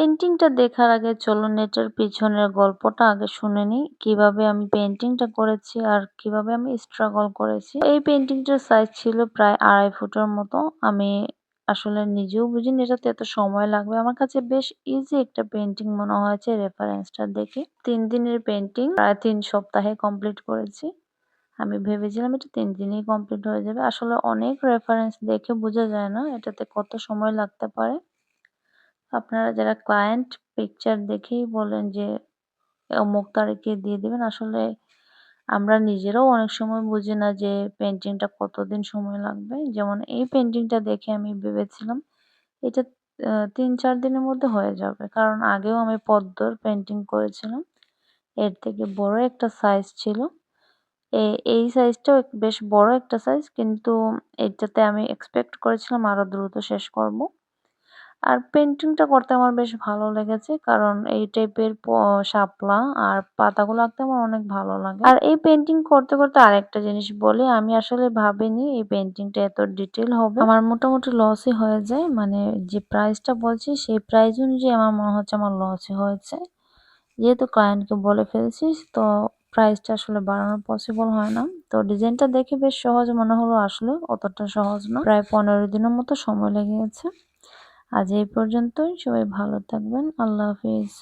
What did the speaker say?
পেইন্টিংটা দেখার আগে চলুন এটার পিছনের গল্পটা আগে শুনে নিই। কিভাবে আমি পেইন্টিংটা করেছি আর কিভাবে আমি স্ট্রাগল করেছি। এই পেইন্টিংটার সাইজ ছিল প্রায় 2.5 ফুটের মতো। আমি আসলে নিজেও বুঝিনি এটাতে এত সময় লাগবে। আমার কাছে বেশ ইজি একটা পেইন্টিং মনে হয়েছে রেফারেন্সটা দেখে। 3 দিনের পেইন্টিং প্রায় 3 সপ্তাহে কমপ্লিট করেছি। আমি ভেবেছিলাম এটা 3 দিনেই কমপ্লিট হয়ে যাবে। আসলে অনেক রেফারেন্স দেখে বোঝা যায় না এটাতে কত সময় লাগতে পারে। আপনারা যারা ক্লায়েন্ট পিকচার দেখেই বলেন যে অমুক তারিখে দিয়ে দিবেন, আসলে আমরা নিজেরাও অনেক সময় বুঝি না যে পেইন্টিংটা কতদিন সময় লাগবে। যেমন এই পেইন্টিংটা দেখে আমি ভেবেছিলাম এটা 3-4 দিনের মধ্যে হয়ে যাবে, কারণ আগেও আমি পদ্মর পেইন্টিং করেছিলাম, এর থেকে বড় একটা সাইজ ছিল। এই সাইজটাও বেশ বড় একটা সাইজ, কিন্তু এটাতে আমি এক্সপেক্ট করেছিলাম আরো দ্রুত শেষ করব। আর পেইন্টিংটা করতে আমার বেশ ভালো লেগেছে, কারণ এই টাইপের শাপলা আর পাতাগুলো আঁকতে আমার অনেক ভালো লাগে। আর এই পেইন্টিং করতে করতে আরেকটা জিনিস বলি, আমি আসলে ভাবিনি এই পেইন্টিংটা এত ডিটেইল হবে। আমার মোটামুটি লসই হয়ে যায়, মানে যে প্রাইসটা বলছি সেই প্রাইস অনুযায়ী আমার মনে হচ্ছে আমার লসই হয়েছে। যেহেতু ক্লায়েন্টকে বলে ফেলছি, তো প্রাইসটা আসলে বাড়ানো পসিবল হয় না। তো ডিজাইনটা দেখে বেশ সহজ মনে হলো, আসলে অতটা সহজ না। প্রায় 15 দিনের মতো সময় লেগে গেছে। আজ এই পর্যন্তই, সবাই ভালো থাকবেন। আল্লাহ হাফিজ।